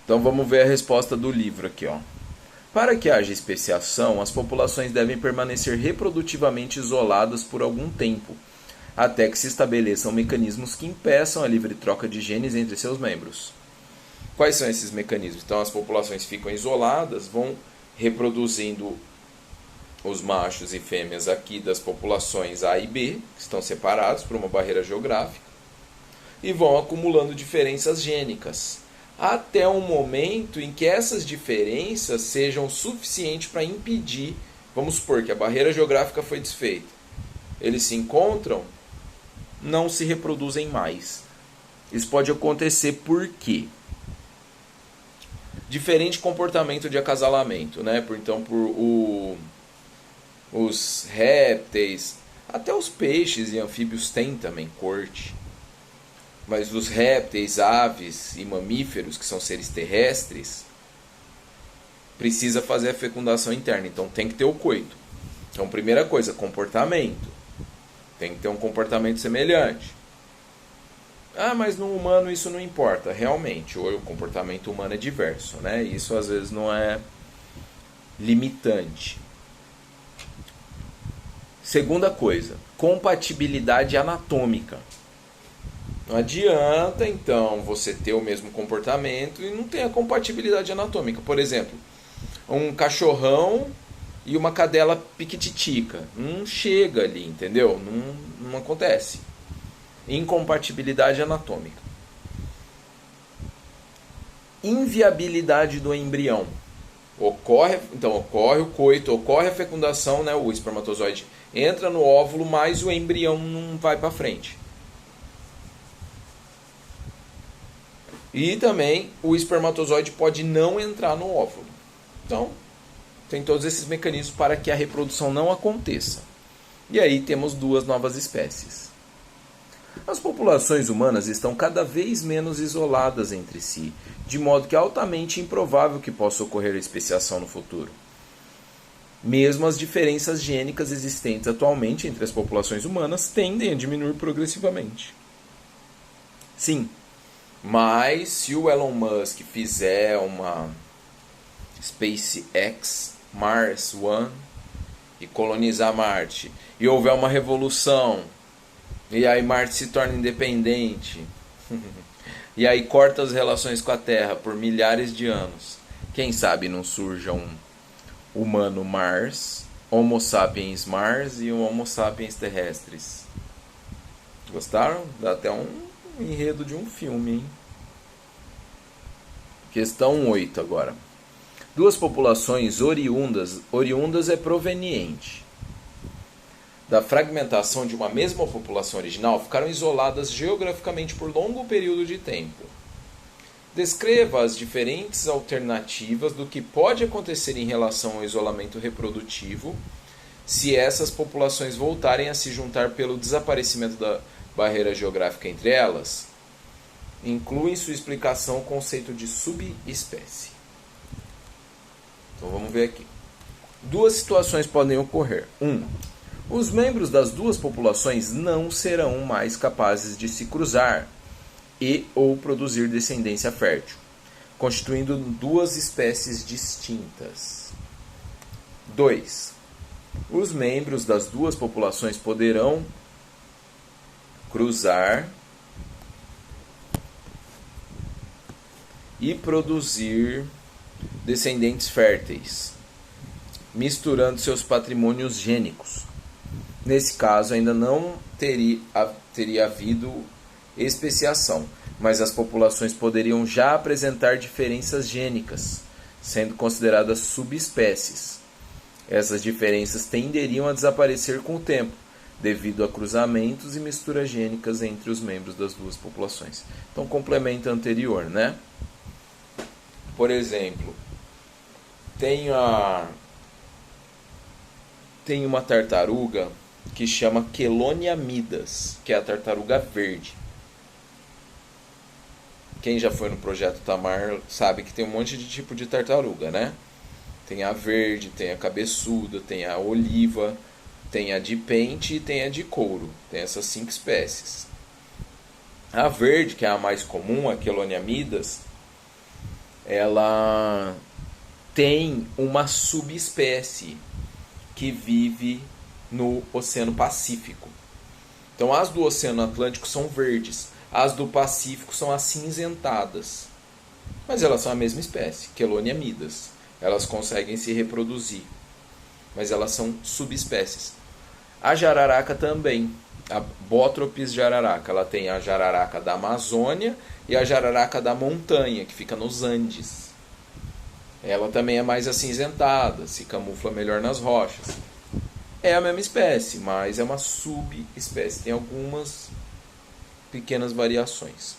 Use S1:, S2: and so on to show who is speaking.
S1: Então vamos ver a resposta do livro aqui, ó. Para que haja especiação, as populações devem permanecer reprodutivamente isoladas por algum tempo, até que se estabeleçam mecanismos que impeçam a livre troca de genes entre seus membros. Quais são esses mecanismos? Então as populações ficam isoladas, vão reproduzindo os machos e fêmeas aqui das populações A e B, que estão separados por uma barreira geográfica, e vão acumulando diferenças gênicas, até um momento em que essas diferenças sejam suficientes para impedir, vamos supor que a barreira geográfica foi desfeita. Eles se encontram, não se reproduzem mais. Isso pode acontecer por quê? Diferente comportamento de acasalamento, né? Então, os répteis, até os peixes e anfíbios têm também corte. Mas os répteis, aves e mamíferos, que são seres terrestres, precisa fazer a fecundação interna. Então tem que ter o coito. Então, primeira coisa, comportamento. Tem que ter um comportamento semelhante. Ah, mas no humano isso não importa. Realmente, o comportamento humano é diverso, né? Isso às vezes não é limitante. Segunda coisa, compatibilidade anatômica. Não adianta, então, você ter o mesmo comportamento e não ter a compatibilidade anatômica. Por exemplo, um cachorrão e uma cadela piquititica. Não chega ali, entendeu? Não acontece. Incompatibilidade anatômica. Inviabilidade do embrião. Ocorre o coito, ocorre a fecundação, né? O espermatozoide entra no óvulo, mas o embrião não vai para frente. E também o espermatozoide pode não entrar no óvulo. Então, tem todos esses mecanismos para que a reprodução não aconteça. E aí temos duas novas espécies. As populações humanas estão cada vez menos isoladas entre si, de modo que é altamente improvável que possa ocorrer a especiação no futuro. Mesmo as diferenças gênicas existentes atualmente entre as populações humanas tendem a diminuir progressivamente. Sim, mas se o Elon Musk fizer uma SpaceX Mars One e colonizar Marte, e houver uma revolução, e aí Marte se torna independente, e aí corta as relações com a Terra por milhares de anos, quem sabe não surja um humano Mars, Homo sapiens Mars e um Homo sapiens terrestres. Gostaram? Dá até um enredo de um filme, hein? Questão 8 agora. Duas populações oriundas é proveniente da fragmentação de uma mesma população original, ficaram isoladas geograficamente por longo período de tempo. Descreva as diferentes alternativas do que pode acontecer em relação ao isolamento reprodutivo se essas populações voltarem a se juntar pelo desaparecimento da barreira geográfica entre elas. Inclui em sua explicação o conceito de subespécie. Então vamos ver aqui. Duas situações podem ocorrer. 1. Os membros das duas populações não serão mais capazes de se cruzar e ou produzir descendência fértil, constituindo duas espécies distintas. 2. Os membros das duas populações poderão cruzar e produzir descendentes férteis, misturando seus patrimônios gênicos. Nesse caso, ainda não teria havido especiação, mas as populações poderiam já apresentar diferenças gênicas, sendo consideradas subespécies. Essas diferenças tenderiam a desaparecer com o tempo, devido a cruzamentos e misturas gênicas entre os membros das duas populações. Então, complemento anterior, né? Por exemplo, tem uma tartaruga que chama Chelonia midas, que é a tartaruga verde. Quem já foi no Projeto Tamar sabe que tem um monte de tipo de tartaruga, né? Tem a verde, tem a cabeçuda, tem a oliva, tem a de pente e tem a de couro. Tem essas 5 espécies. A verde, que é a mais comum, a Chelonia midas, ela tem uma subespécie que vive no Oceano Pacífico. Então as do Oceano Atlântico são verdes, as do Pacífico são acinzentadas. Mas elas são a mesma espécie, Chelonia midas. Elas conseguem se reproduzir, mas elas são subespécies. A jararaca também, a Botropis jararaca, ela tem a jararaca da Amazônia e a jararaca da montanha, que fica nos Andes. Ela também é mais acinzentada, se camufla melhor nas rochas. É a mesma espécie, mas é uma subespécie, tem algumas pequenas variações.